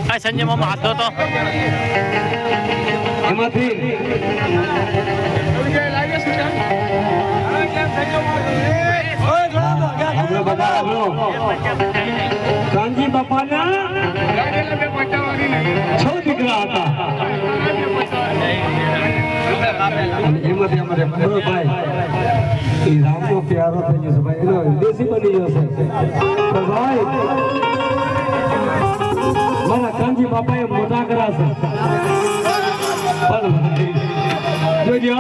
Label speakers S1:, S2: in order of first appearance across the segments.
S1: આ સંજય મામા હાથ તો
S2: એમાંથી કાનજી બાપાના 6 દીકરા હતા. એમાંથી અમારે ભાઈ એ રામનો પ્યારો થઈ જશે ભાઈ, એનો વિદેશી બની જશે. તો ભાઈ મારા કાનજી બાપાએ મોટા કરાશે, પણ જોજો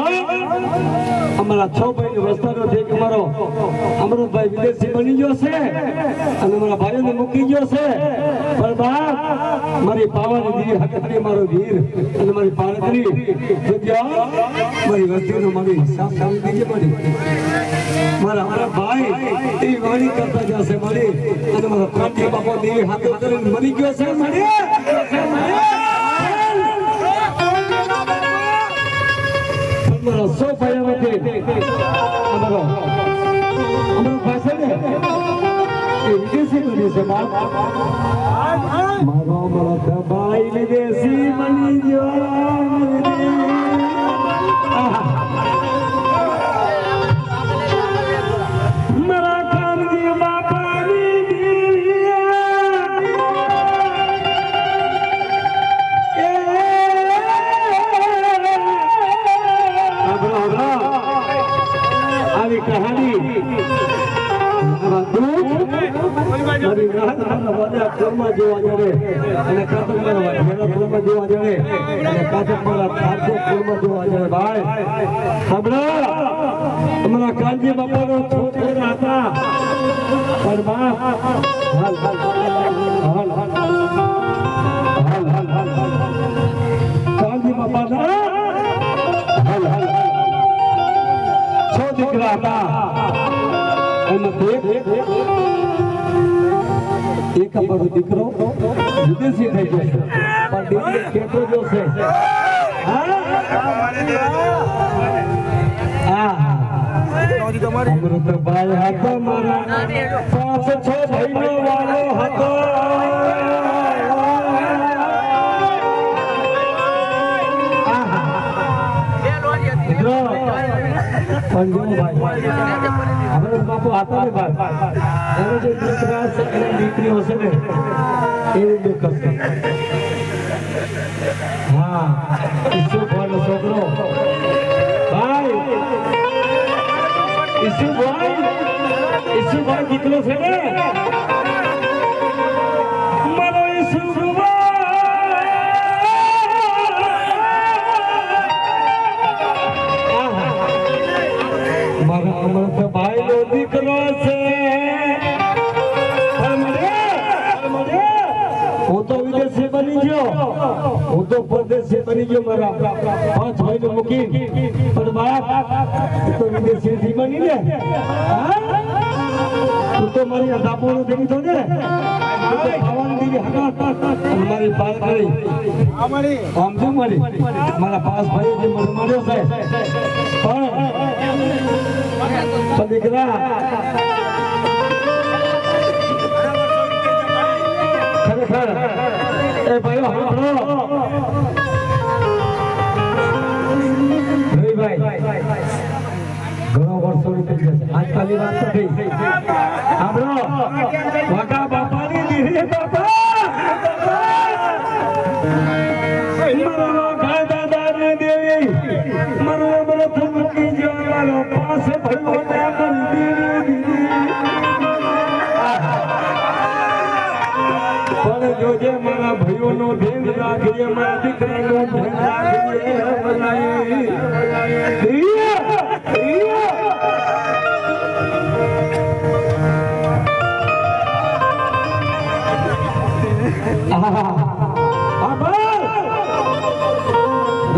S2: અમારા 6 ભાઈ રસ્તાનો ઠેક અમારો અમૃતભાઈ વિદેશી બની ગયો છે અને મારા ભાઈઓને મૂકી ગયો છે. પણ બાપ મારી પાવાની દીવી હકતરી મારો વીર અને મારી પારકરી જોજો મારી વસ્તીનો મારો હિસાબ કરી દીજે. મારા ભાઈ એ વાણી કરતા જશે મારી, અને મારા કાનજી બાપા દેવી હાથ કરીને મરી ગયો છે મારી. સો ભાઈઓમાંથી અમારો પાસે ને એ વિદેશી બની છે. મારો ભાઈ વિદેશી બની ગયો. મારા કાનજી બાપાની આવી કહાની જોવા જડે અને કાતર મારા જોવા જડે અને કાતર મારા જોવા જડે. ભાઈ તમારા કાનજી બાપાનો છોકરા હતા, પણ બાપ કાનજી બાપાના દીકરા હતા. એક અમારો દીકરો વિદેશી થઈ ગયો, પણ દીકરી ખેતો જો છે. અમૃતભાઈ હતો મારા 5-6 ભાઈનો વાળો હતો. બાપુ હતા ને ભાઈ, એને જે દીકરા છે એની દીકરીઓ છે ને એવું દુઃખ હશે. હા, ઈસુભાઈનો છોકરો ભાઈ, ઈસુભાઈ દીકરો છે ને મારો મારા અમૃતભાઈ નો દીકરો છે. હું તો વિદેશી બની ગયો, હું તો પરદેશી બની ગયો. મારા 5 ભાઈ ને મૂકી, પણ બાપ તો વિદેશી બની ને. તું તો મારી દાપોનો દેવી તો ને, મારી પાર કરી આમ જો મારી મારા 5 ભાઈ જે મને મળ્યો છે. પણ દીકરા ખરેખર એ ભાઈઓ સાંભળો ઘણો વર્ષોની થઈ જશે, આજકાલની વાત તો થઈ. સાંભળો વાકા બાપાની દીકરી બાપા પાસે ભાઈઓ પણ જોજે મારા ભાઈઓ નો ધ્યાન રાખજે, મારા દીકરાનો ધ્યાન રાખજે.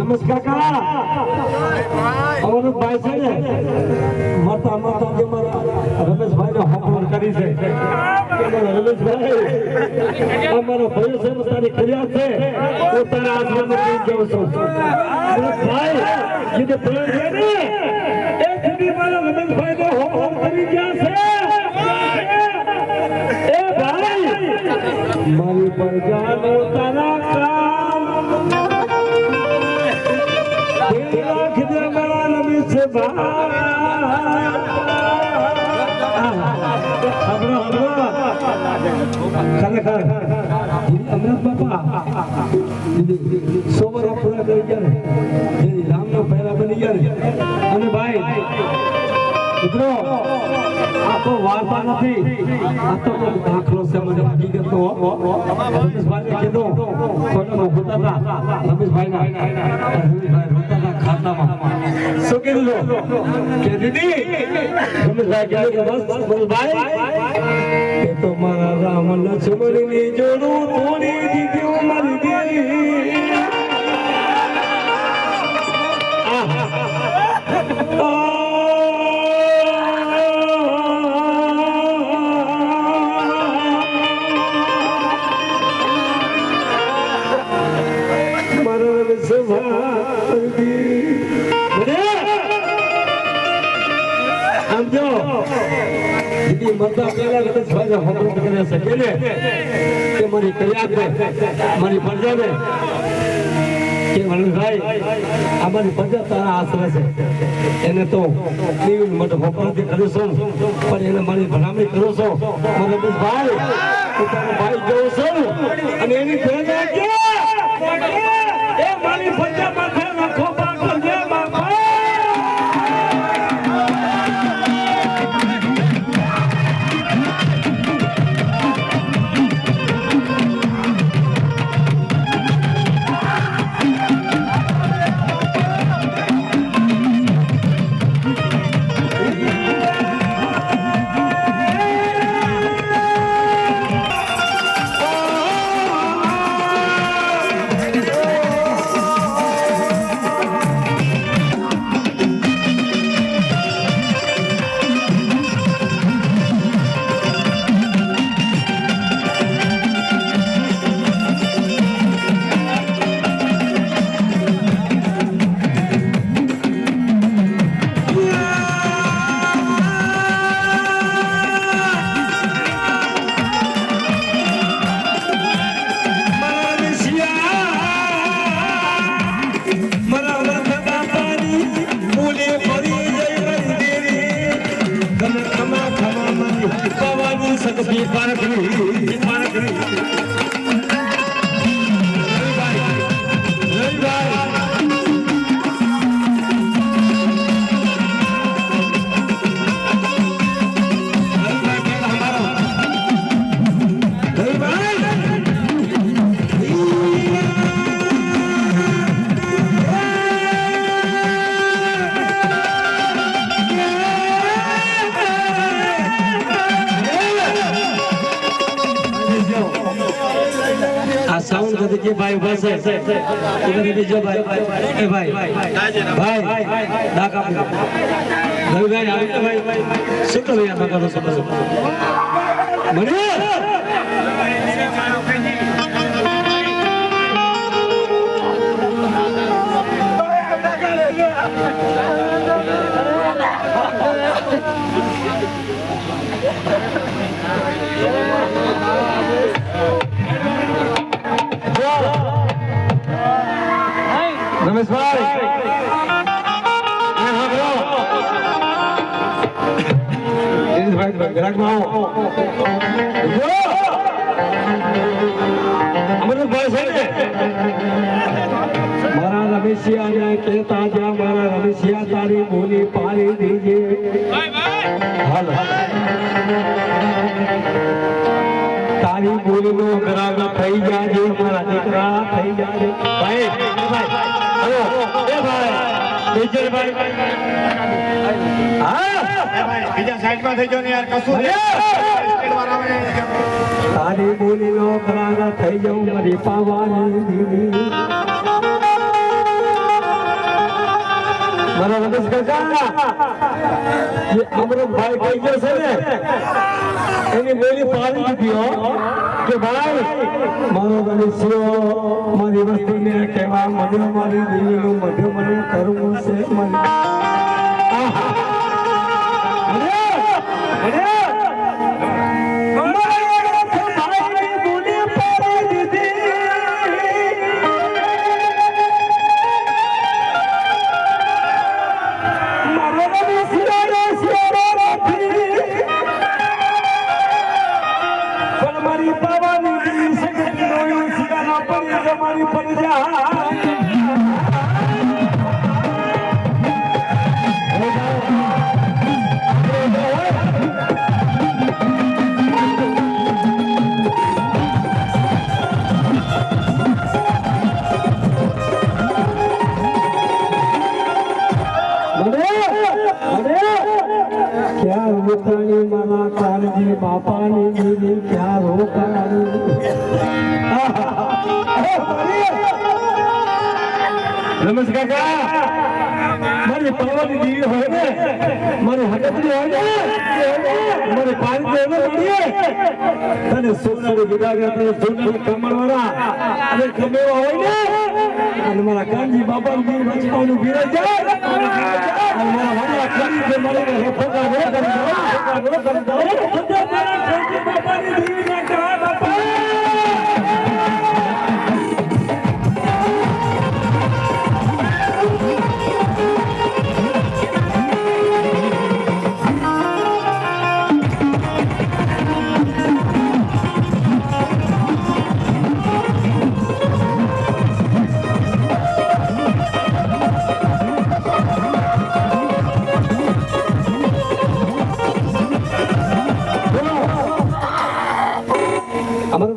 S2: નમસ્કાર કાકા, અમારો ભાઈ છે ને માતા માતા જે મારા રમેશભાઈ ને હોમવર્ક કરી છે. રમેશભાઈ અમારો ભાઈ છે, તારી ફરિયાદ છે, હું તારા આશ્રમમાં જઉં છું. ભાઈ જે પ્રેમ છે ને એ સુધી મારા રમેશભાઈ ને હોમવર્ક કરી ગયા છે. એ ભાઈ મારી પ્રજાનો તારા કામ રાખ દે મારા નબી છે ખરેખર અમૃત બાપા સોમર પૂરા કરી ગયા ને રામનો પહેરા બની ગયા ને અને ભાઈ મિત્રો આ તો વાર્તા નથી આ તો દાખલો છે મને હકીકતનો રમેશભાઈને કીધું કોનો હોતા હતા રમેશભાઈ રોતા હતા ખાતામાં શું કીધું કે દીદી રમેશભાઈ કીધું કે બસ ભાઈ એ તો મારા રામ લક્ષ્મણની જોડું તોડી દીધું મારી દેવી મરતા પહેલા રમેશભાઈ હોમવર્ક કરી શકે ને કે મારી કયાત ને મારી પ્રજા ને કે રમેશભાઈ આ મારી પ્રજા તારા આશરે છે એને તો દીવ મત હોપરથી કરું છું પણ એને મારી ભલામણી કરું છું મારા રમેશભાઈ હું તારો ભાઈ જોઉં છું અને એની પ્રજા કે એ મારી પ્રજા માથે રાખો પાકો જે બાપા સાઉન્ડ કદી કે ભાઈ ઉભા છે કદી બીજો ભાઈ એ ભાઈ ભાઈ ડાકા રવિભાઈ આવી તો ભાઈ શું કરો યાર ડાકા શું કરો મને રમેશભાઈ ગ્રાહકમાં આવો અમૃતભાઈ છે ને મારા રમેશિયાને કહેતા જા મારા રમેશિયા તારી બોલી પાડી દીજે હાલ તારી બોલીનો ગ્રાહક થઈ જાજે મારા દીકરા થઈ જાજે ભાઈ હેલો એ ભાઈ બીજે ભાઈ હા બીજા સાઈડમાં થઈ જાવ ને યાર કશું તારી બોલીનો ગ્રાહક થઈ જાઉં મારી પાવાની દીદી મારા રમેશ કાકા જે અમૃતભાઈ કહી ગયો છે ને એની બોલી પાડી દીધી કે ભાઈ મારો રમેશિયો મારી વસ્તીને કહેવા મને મારી દેવીનું મધ્ય મને કરવું છે મને મારી પરજા क्या रोकानी माना कानजी बापा ने दीदी क्या रोकानी नमस्कार का मारी परवानी दीदी हो ने मारी हटती हो ने मारी पानी दे ने दीदी तने सोना रे विदा के तने सोना कमर वाला अरे कमेवा હોય ને અને મારા કાનજી બાપા ની વચપાનું ભીરે જાય અને મારા વાળા ખરી કે મળીને હેફોકા રો કરી દો મારા કાનજી બાપા ની દીવી ના કહા બાપા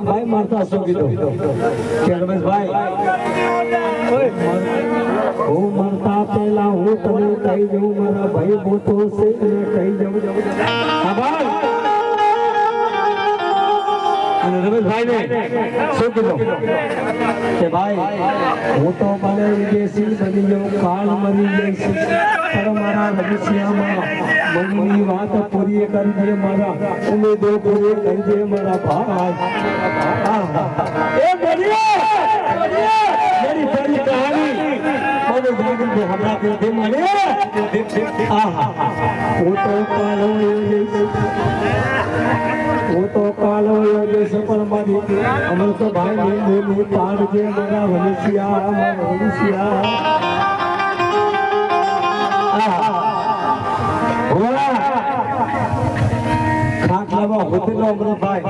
S2: भाई मारता हसो कीधो કે રમેશભાઈ હું મરતા પહેલા હું તને કહી દઉં મારા ભાઈ મોટો છે અને કહી દઉં આભાર અને રમેશભાઈ ને શું કીધું કે ભાઈ હું તો મને વિદેશી બની ગયો કાળ મરી જઈશ પણ મારા રમેશિયામાં મનની વાત પૂરી કરજે મારા ઉમેદો પૂરી કરજે મારા ભાઈ એ मेरी सारी कहानी मैंने जाकर के हमरा दिल दे मारे आहा वो तो कालो ये सफल मारी अमर तो भाई ने पार जे मेरा वंशिया आहा बोला खाक लगा होते लो अमर भाई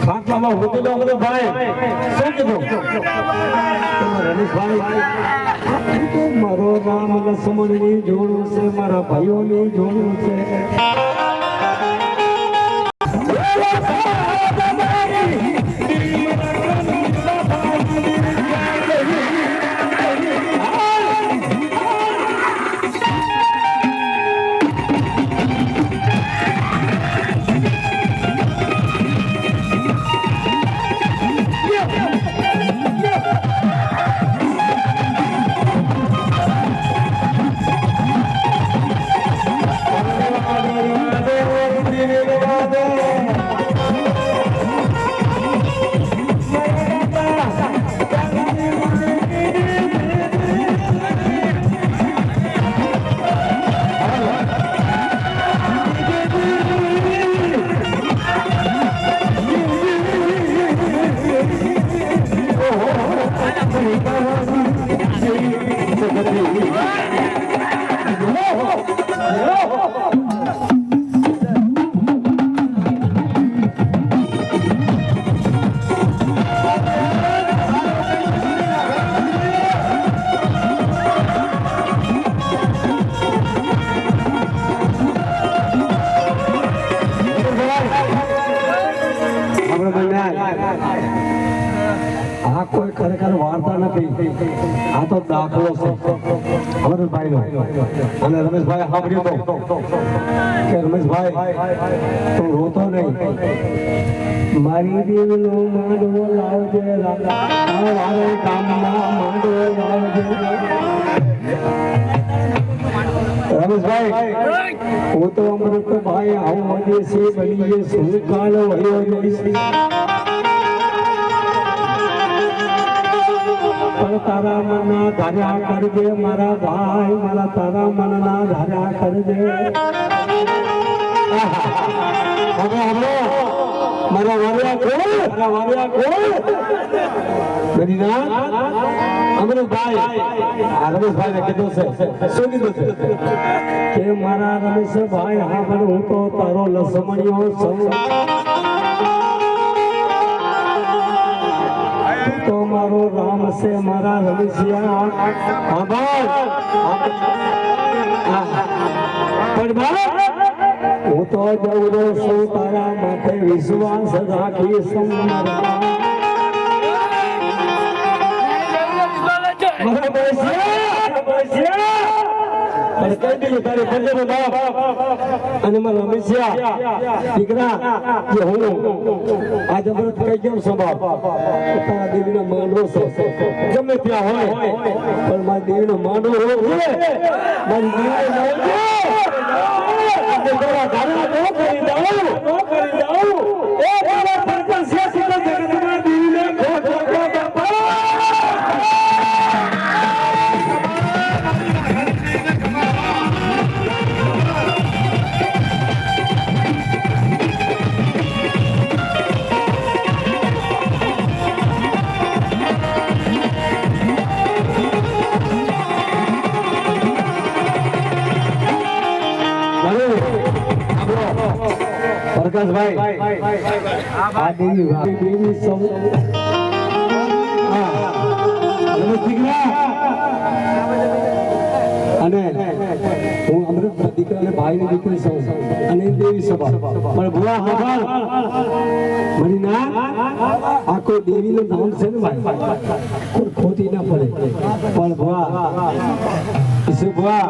S2: ખાટલામાં હોટેલો અમરો ભાઈ શું કીધું રમેશભાઈ મારો રામ લક્ષ્મણની જોડું છે મારા ભાઈઓની જોડું છે આ કોઈ ખરેખર વાર્તા નથી આ તો દાખલો છે અમરભાઈ નો અને રમેશભાઈ સાંભળ્યું તો કે રમેશભાઈ તું રોતો નહીં મારી દેવનો માંડવો લાવજે વારે ગામમાં માંડવો લાવજે રમેશભાઈ હું તો અમૃતભાઈ આવું દેશી બની શું કાળ વયો જઈશ તારા મનના ધાર્યા કરજે મારા ભાઈ મારા તારા મનના ધાર્યા કરજે મારા વાર્યા કોણ અમૃતભાઈ રમેશભાઈ ને કીધું છે શું કીધું છે કે મારા રમેશભાઈ હા હું તો તારો લસમણિયો છું તો મારો રામ છે મારા રમેશિયા પણ હું તો જવરો છું તારા માથે વિશ્વાસ રાખીશ અને મારા રમેશિયા દીકરા કે હું આજે વ્રત કહી ગયો સ્વભાવ તારા દેવીનો માંડવો છે ગમે ત્યાં હોય પણ મારી દેવીનો માંડવો હોય મારી દેવીનો પ્રકાશભાઈ આ દેવી સૌ અને હું અમૃત દીકરાને ભાઈને દીકરી સૌ અને દેવી સભા પણ ભુવા હવાર મારી ના આખો દેવીનું નામ છે ને ભાઈ ખોટી ના પડે પણ ભુવા ઈસુ ભુવા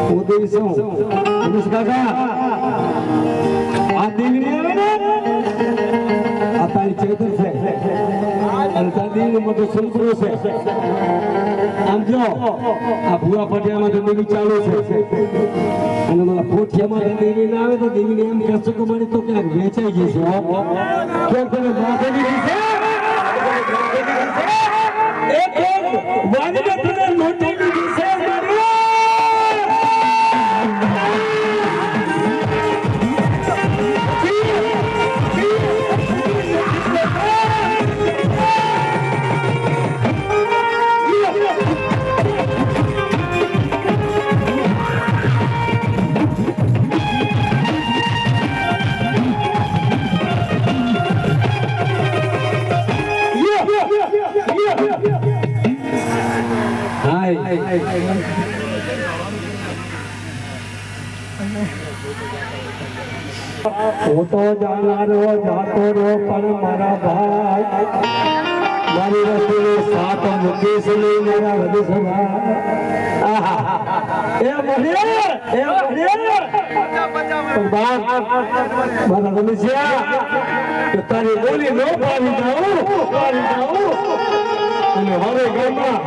S2: હું દેવી સૌ અનુષ કાકા આ દેવી આ તારી ચૈતર છે અને તારી દેવીનો મોટો સંપૂર્ણ છે આમ જો આ ભુવા પટિયામાં તો દેવી ચાલુ છે અને મારા પોઠિયામાં દેવી ના આવે તો દેવીને એમ કહેશો કે મને તો ક્યાંક વેચાઈ જશે ક્યાંક તમે માથે દીધી છે એક વાણીને તને લોટી દીધી છે હું તો જાનારો જાતો રહ્યો પણ મારા ભાઈ મારી રસ્તે સાત મુકેશ નહીં મારા હૃદય મારા રમેશિયા તારી બોલી ન પાડી જાઉં અને હવે ગામમાં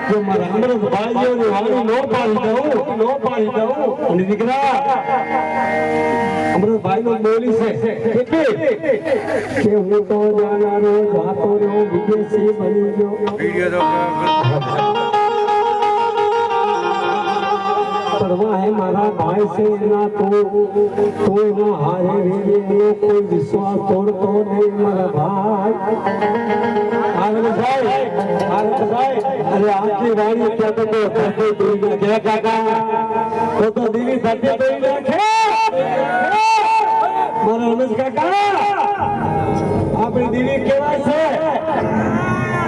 S2: જો મારા અમૃત ભાઈઓની વાણી ન પાડી દઉં અને દીકરા અમૃત ભાઈ નો બોલી છે કે હું તો જાનારો જાતો રહ્યો વિદેશી બની ગયો પરવા હે મારા ભાઈ છે એના તો એના હારે એનો કોઈ વિશ્વાસ તોડતો નહીં મારા ભાઈ અરે આટલી વાણી કહેતો તો કાકા તો દિલ્હી ધરતી દઈ નાખે મારા રમેશ કાકા આપણી દિલ્હી કેવાય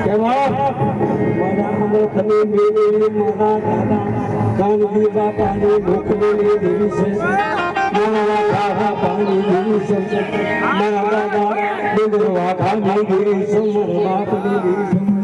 S2: છે મારા અમૃતની મેળી મારા દાદા કાનજી બાપાની મુખની દેવી છે મારા ખાવા પાણી દેવી છે મારા દાદા ડુંગર વાઘાની દેવી છે મારા બાપની દેવી છે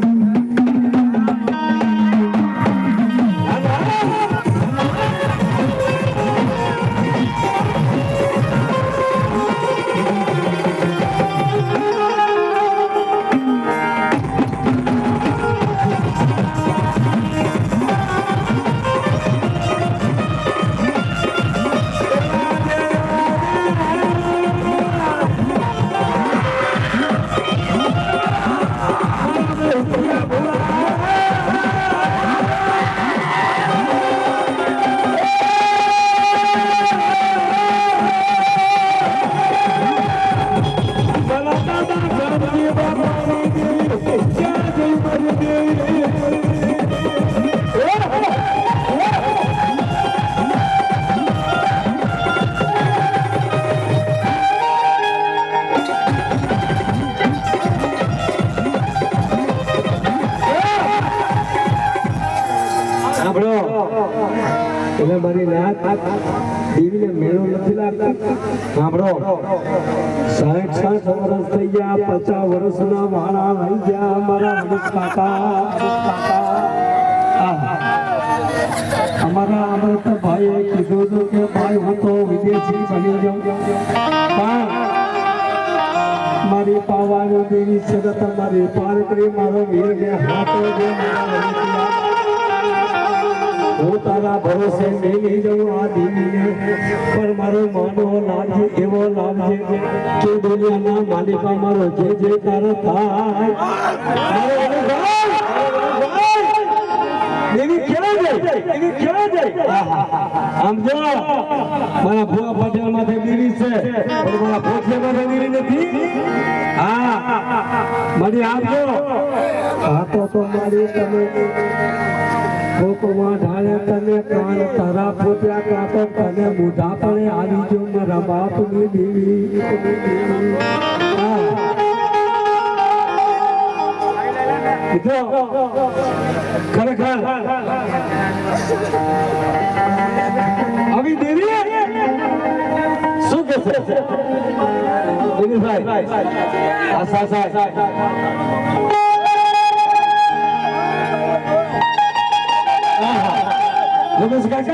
S2: દેવીને મેળો નથી લાગતો સાંભળો 60 વર્ષ થઈ ગયા 50 વર્ષના વાળા થઈ ગયા અમારા મનીષ કાકા અમારા અમૃત ભાઈએ કીધું હતું કે ભાઈ હું તો વિદેશી બની જાઉં પણ મારી પાવાની દેવી છે તમારી પારકરી મારો વીર ને હાથો જે હું તારા ભરોસે મેલી જાઉં આ દેવીને પણ મારો માનો લાભ એવો લાભ છે કે દુનિયાના માલિક મારો જે જે તારો થાય દેવી ક્યાં જાય આમ જો મારા ભુવા પટેલ માથે દેવી છે પણ મારા પોતે માથે દેવી નથી હા મારી આપજો હા તો મારી તમે કોકમાં ઢાળે તને કાન તારા પોત્યા કાતો તને મુઢા પડે આવી જો મારા બાપની દેવી ખરેખર આવી દેવી શું કે છે નમસ્કાર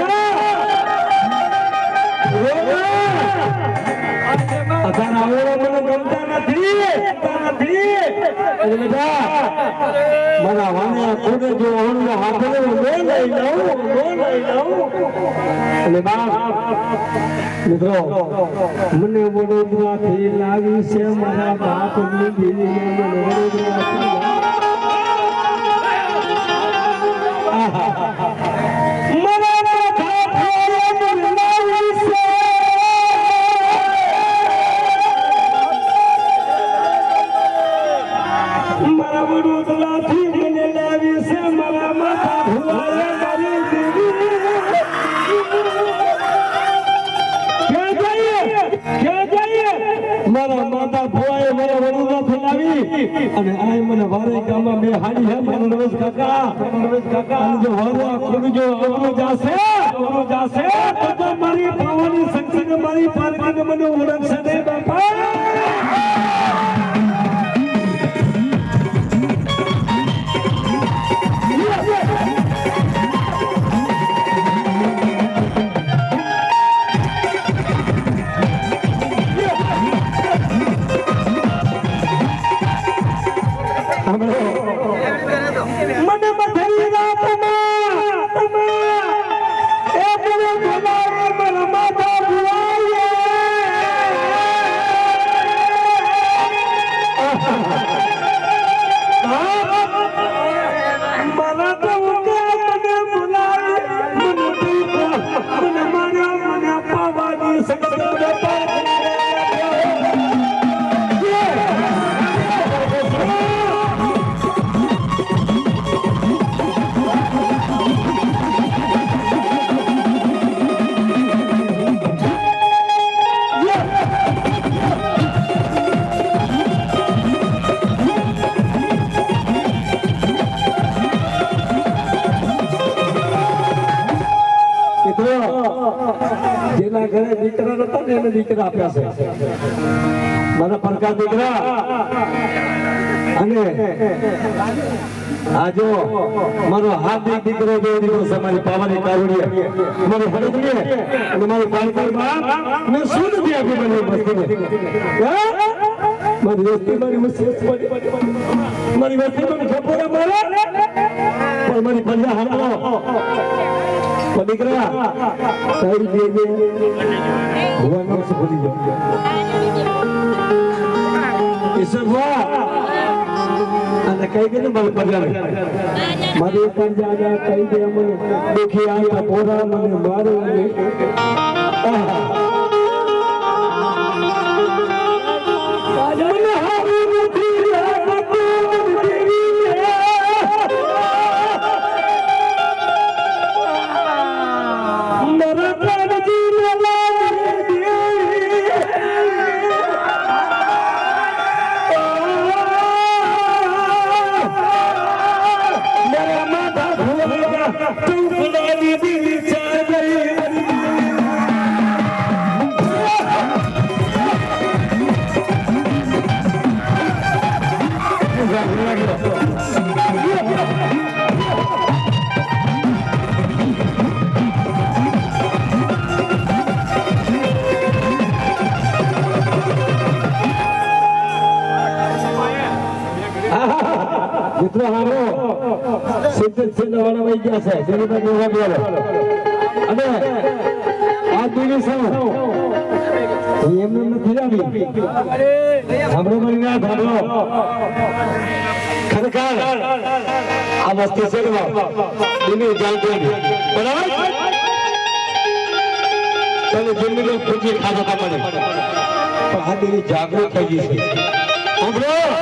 S2: મારા વાણિયા કોને જો ઓળનો હાથે લઈ લઉં અને બાપ મિત્રો મને વડોદરાથી લાવી છે મારા બાપની દિલ્હી અને આ મને વારે ગામમાં બે હાડી હે મારો નરેશ કાકા અને જો વારો ખુદ જો આવરો જાશે તો મારી પાવાની શક્તિ ને મારી પારકી મને ઓળખશે ને બાપા જેના ઘરે દીકરા નતા ને એને દીકરા આપ્યા છે મારા પરકા દીકરા અને આ જો મારો હાર્દિક દીકરો જો દીકરો છે મારી પાવાની કાવડીએ મારી હળદરીએ અને મારી પાલકી માં મેં શું નથી આપી મને વસ્તીને મારી વસ્તી મારી મુસીબત મારી વસ્તી મને ખબર મારે પણ મારી પ્રજા હાલો દીકરા તારી દેજે ભગવાન સે ભૂલી જાઓ ઈશ્વર અને કઈ દે ને મારી પ્રજાને મારી પ્રજાને કઈ દે મને દુખી આ પોરા મને મારો મને તો હારો સિદ્ધ વાળા વઈ ગયા છે જેની પાસે ઉભા બેલો અને આ દેવી સૌ એમને નથી આવી સાંભળો મારી ના સાંભળો ખરેખર આ વસ્તુ છે દિને જાણતી બરાબર તને જમીનો પૂછી ખાધો તમને પણ આ દેવી જાગૃત થઈ ગઈ છે સાંભળો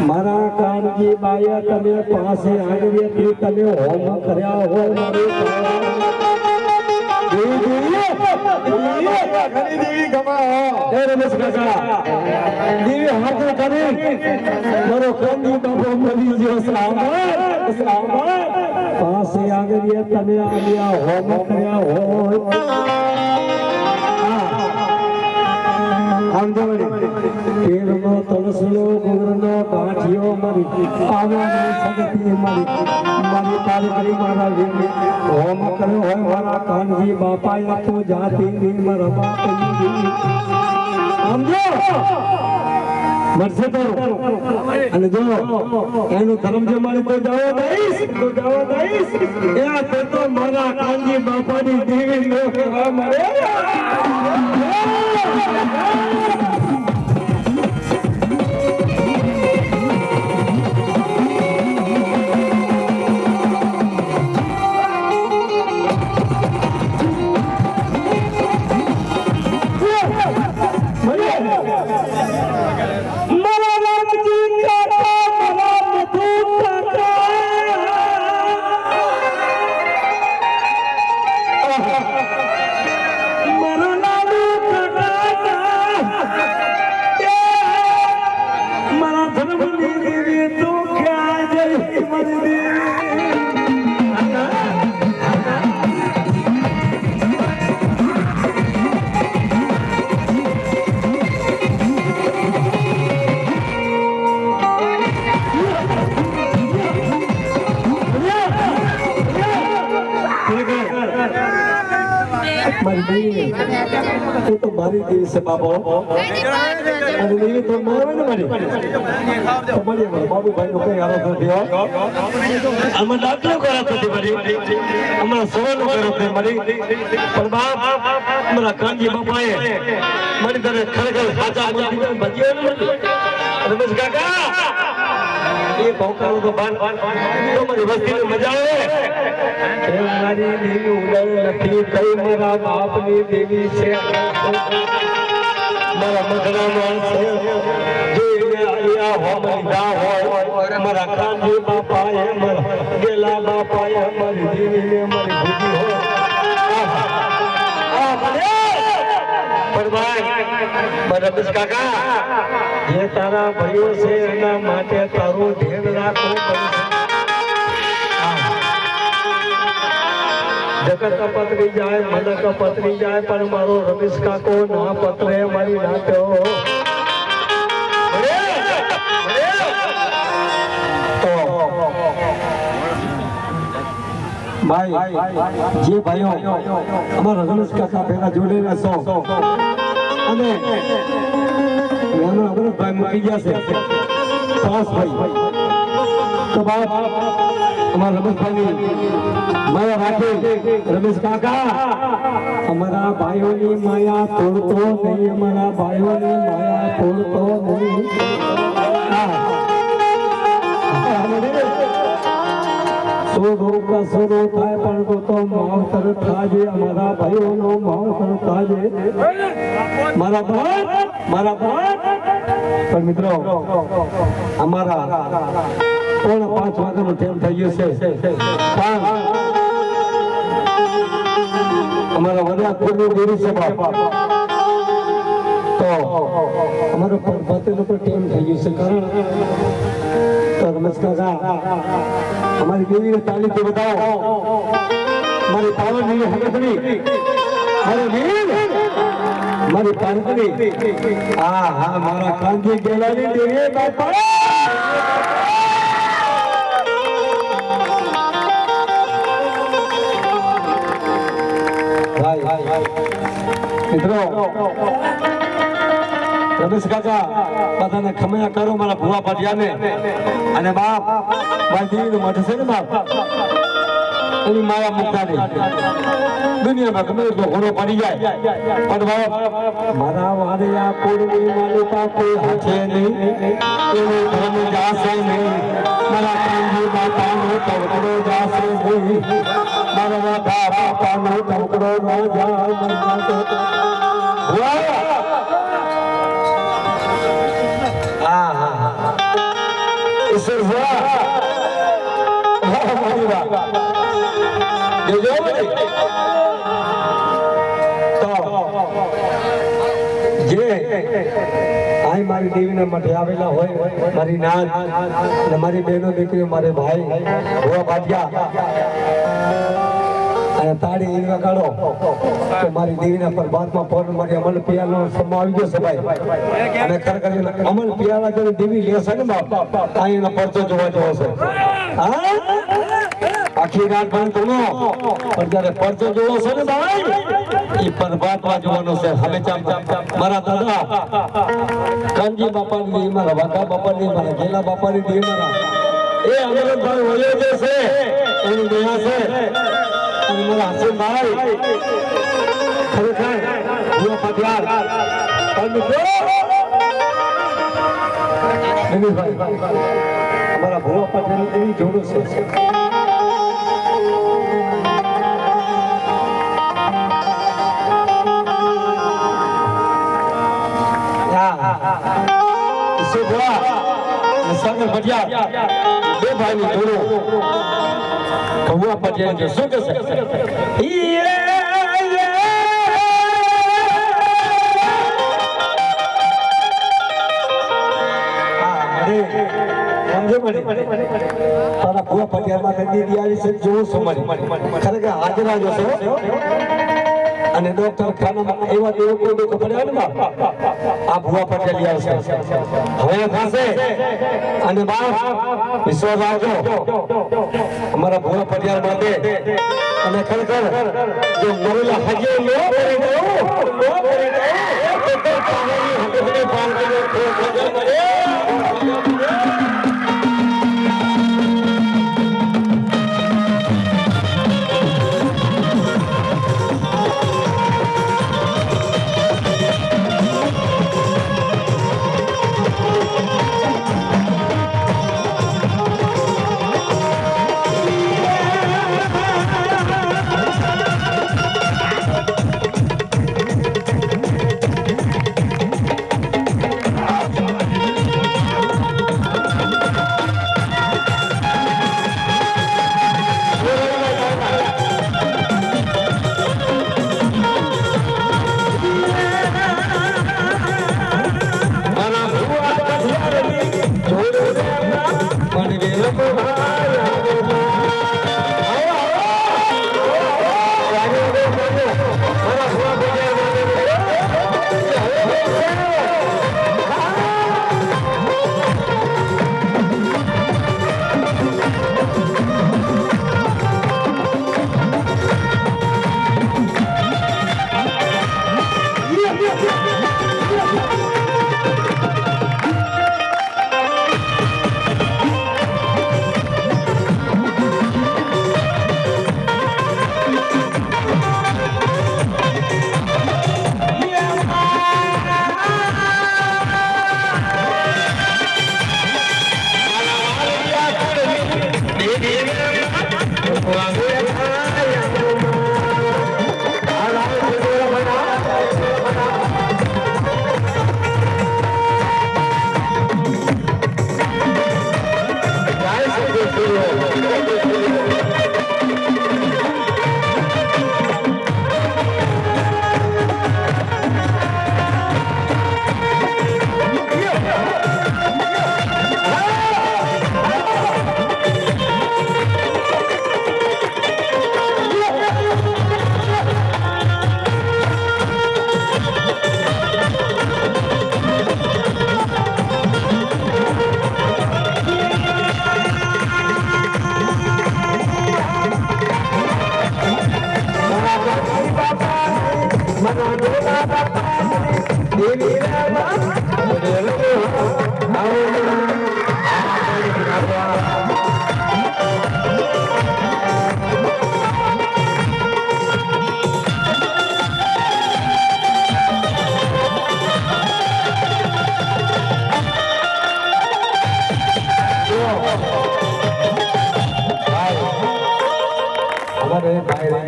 S2: મારા કાનજી બાયા તમે પાસે આવી તમે હોમ કર્યા હો મારી દેવી ગમા હો રમેશ કાકા દેવી હાથ કરી મારો કાનજી બાપો મળી ગયો સાંભળ પાસે આવી તમે આવ્યા હોમ કર્યા હો પેરનો તલસલો ગુરનો ગાંઠિયો મારી આવાની સગતી મારી પારી મારા વીર હોમ કર્યો હોય મારા કાનજી બાપાએ તો જાતી મારા બાપની સમજો મરશે તો અને જો એનું ધર્મ જે મારી તો જવા દઈશ એ તો મારા કાનજી બાપાની દેવી નો કહેવા મળે तो मारी देवी से बाबा અને દેવી તો મારવે ને મારી તો મારી બાબુ ભાઈ નો કઈ આરો થયો અમે દાખલો કરાતો હતી મારી અમે સવાલ કર્યો તે મારી પણ બાપ અમારા કાનજી બાપાએ મારી તને ખરેખર સાચા બોલી ભજીયો રમેશ કાકા એ ભોકારો તો બાન તો મારી વસ્તીને મજા આવે એ મારી દેવી ઉડાડ નથી કઈ મારા બાપની દેવી છે મારા મગનામાં છે જોઈને આયા હો મરી જા હોય મારા કાનજી બાપાએ મારા ગેલા બાપાએ મારી દેવીને મારી ભૂજી હોય પણ ભાઈ મારા રમેશ કાકા જે તારા ભાઈઓ છે એના માટે તારું ધ્યાન રાખવું પડશે જગત પતરી જાય મનક પતરી જાય પણ મારો રમેશ કાકો ના પતરે મારી નાખ્યો ભાઈ જે ભાઈઓ અમારા રમેશ કાકા પેલા જોડેલા છો અને એનો અમૃતભાઈ મૂકી ગયા છે પાસ ભાઈ તો બાપ અમારા રમેશભાઈની માયા રાખે રમેશ કાકા અમારા ભાઈઓની માયા તોડતો નહીં અમારા ભાઈઓની માયા તોડતો નહીં સોરો થાય પણ તો માવતર થાજે અમારા ભાઈઓનો માવતર થાજે મારા ભાઈ પણ મિત્રો અમારા 4:30 વાગ્યાનો ટાઈમ થઈ ગયો છે પણ અમારા વડા કુલની દેરી છે બાપ તો અમારો પરબતનો પર ટાઈમ થઈ ગયો છે કારણ તો રમેશ કાકા અમારી દેવીને તાલીથી બતાવો મારી પાવનની હકતની મારી વીર મારી પાનકની હા મારા કાંજી ગેલાની દેવી બાપા મિત્રો રમેશ કાકા બધાને ખમયા કરો મારા ભુવા પાટિયાને અને બાપ મારી દેવીનું મઠ છે ને બાપ એની માયા મુકતા નહીં દુનિયામાં ગમે એટલો ઘોડો પડી જાય પણ બાપ મારા વાદયા કુળની માલિકા કોઈ હાથે નહીં એવું ધર્મ જાશે નહીં મારા કાંજી બાપાનો તવકડો જાશે નહીં મારા રાધા બાપાનો તવકડો ન જાય ઈશ્વર મારી દેવીના મઠે આવેલા હોય મારી નાત અને મારી બહેનો દીકરીઓ મારે ભાઈ ભુવા ભાટિયા અને તાળી ઈન વગાડો તો મારી દેવીના પરમાત્મા પર મારી અમલ પિયાનો સમા આવી ગયો છે ભાઈ અને ખરેખર અમલ પિયાલા જો દેવી લેશે ને બાપ આ એનો પરચો જોવા જેવો છે હા આખી રાત પણ તોનો પણ જ્યારે પરચો જોવો છે ને ભાઈ એ પરમાત્મા જોવાનો છે હવે મારા દાદા કાનજી બાપાની દેવી મારા વાઘા બાપાની મારા ગેલા બાપાની દેવી મારા એ અમરભાઈ વયો જે છે એની દયા છે અને મારા હસનભાઈ ખરેખર ભુવા પાટિયાર પણ દિનેશભાઈ અમારા ભુવા પાટિયારની એવી જોડો છે સાગર ભટિયાર બે ભાઈની જોડો ભુવા પાટિયાર શું કહેશે તારા ભુવા પાટિયારમાં નદી આવી છે જોવું સમજ ખરેખર હાજરા જોશે અને ડોક્ટર ખાનામાં એવા દેવો કોઈ લોકો પડ્યા ને આ ભુવા પાટિયા લઈ આવશે હવે થશે અને બાપ વિશ્વાસ રાખજો અમારા ભુવા પાટિયા માટે અને ખરેખર જો મરેલા હજે નો કરી દો તો પાણી હકને પાન કર્યો તો ખબર મળે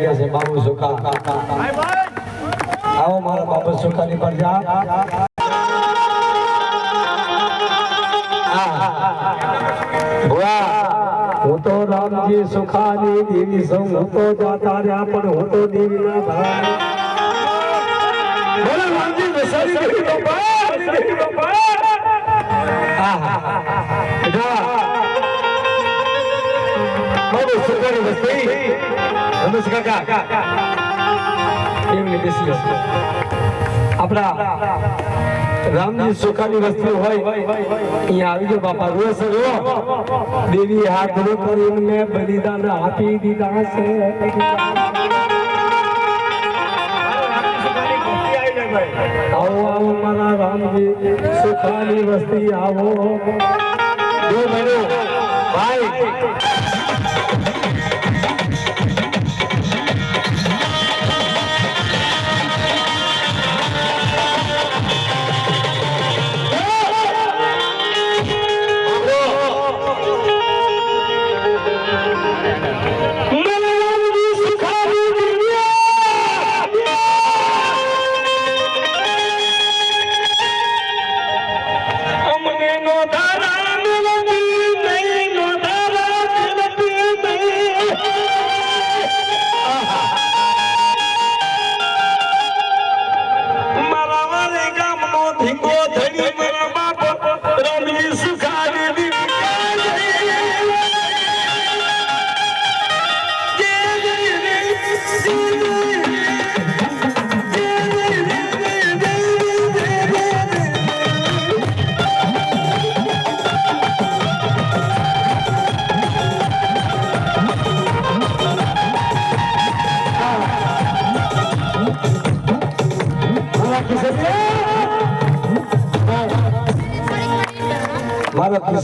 S2: ગયા છે બાબુ સુખા આવો મારા બાબુ સુખાની પર જા હું તો રામજી સુખાની દેવી છું હું તો જાતા રહ્યા પણ હું તો દેવી ના ભાઈ બોલો રામજી દશરી દેવી બાપા બાબુ સુખાની વસ્તી નમસ્કાર કાકા એમને બેસી આપણા રામજી સુખાની વસ્તી હોય અહીંયા આવી ગયો બાપા રોજ દેવી હાથ કરીને મેં બલિદાન આપી દીધા છે આવો આવો મારા રામજી સુખાની વસ્તી આવો જો મેરો ભાઈ મારા